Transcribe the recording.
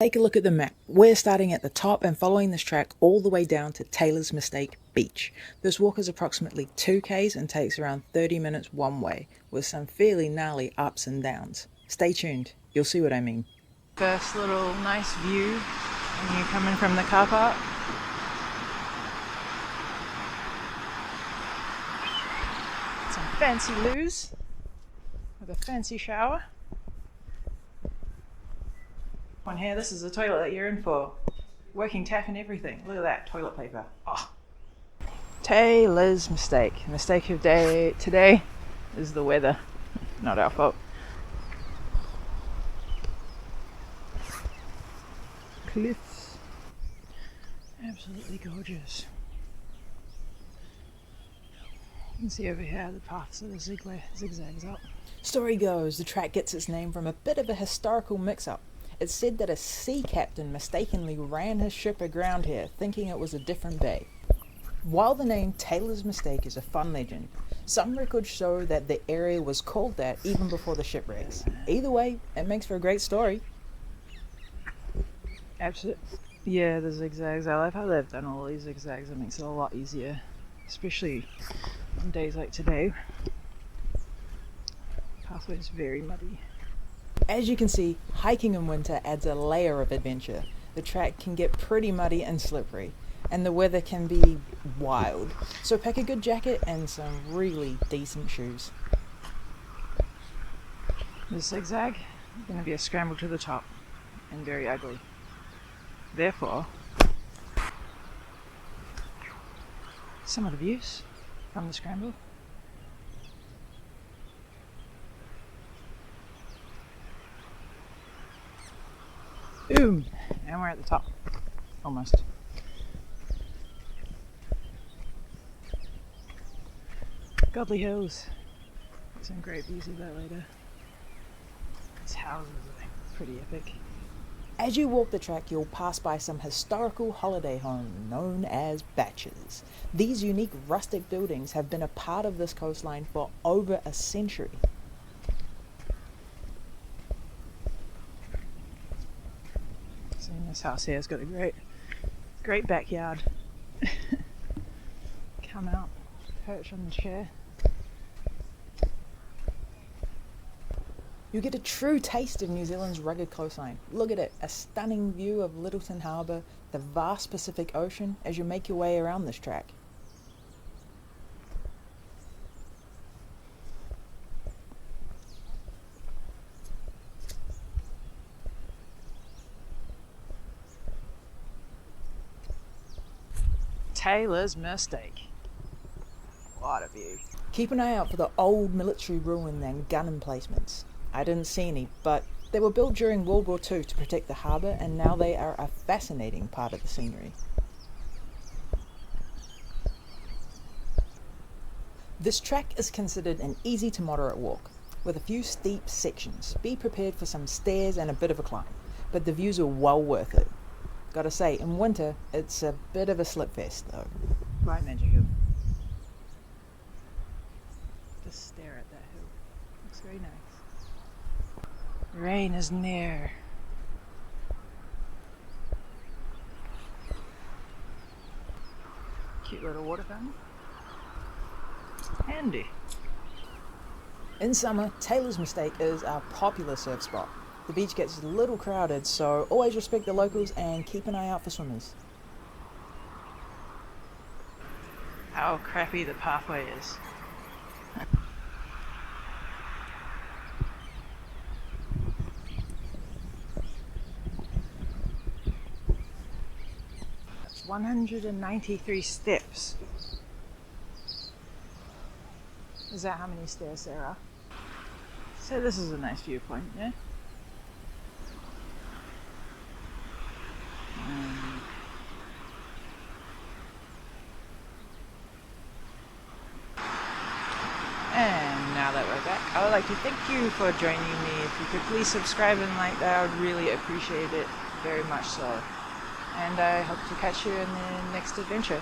Take a look at the map. We're starting at the top and following this track all the way down to Taylor's Mistake Beach. This walk is approximately 2 k's and takes around 30 minutes one way, with some fairly gnarly ups and downs. Stay tuned, you'll see what I mean. First little nice view when you're coming from the car park. Some fancy Loos with a fancy shower. One here, this is the toilet that you're in for. Working tap and everything. Look at that toilet paper. Oh. Taylor's mistake. The mistake of day today is the weather. Not our fault. Cliffs. Absolutely gorgeous. You can see over here the path sort of zigzags up. Story goes, the track gets its name from a bit of a historical mix-up. It's said that a sea captain mistakenly ran his ship aground here, thinking it was a different bay. While the name Taylor's Mistake is a fun legend, some records show that the area was called that even before the shipwrecks. Either way, it makes for a great story. Absolutely. Yeah, the zigzags. I love how they've done all these zigzags. It makes it a lot easier, especially on days like today. The pathway is very muddy. As you can see, hiking in winter adds a layer of adventure. The track can get pretty muddy and slippery, and the weather can be wild. So pack a good jacket and some really decent shoes. The zigzag is going to be a scramble to the top, and very ugly. Therefore, some of the views from the scramble. Boom! And we're at the top. Almost. Godley Hills. Some great views of that later. These houses are pretty epic. As you walk the track, you'll pass by some historical holiday home known as Baches. These unique rustic buildings have been a part of this coastline for over a century. This house here has got a great backyard. Come out, perch on the chair. You get a true taste of New Zealand's rugged coastline. Look at it, a stunning view of Lyttelton Harbour, the vast Pacific Ocean as you make your way around this track. Taylor's Mistake. What a view. Keep an eye out for the old military ruin and gun emplacements. I didn't see any, but they were built during World War II to protect the harbour, and now they are a fascinating part of the scenery. This track is considered an easy to moderate walk, with a few steep sections. Be prepared for some stairs and a bit of a climb, but the views are well worth it. Gotta say, in winter, it's a bit of a slipfest though. Right, Magic Hill. Just stare at that hill. Looks very nice. Rain is near. Cute little water fountain. Handy. In summer, Taylor's Mistake is a popular surf spot. The beach gets a little crowded, so always respect the locals and keep an eye out for swimmers. How crappy the pathway is. That's 193 steps. Is that how many stairs there are? So this is a nice viewpoint, yeah? And now that we're back, I would like to thank you for joining me. If you could please subscribe and like that, I would really appreciate it, very much so. And I hope to catch you in the next adventure.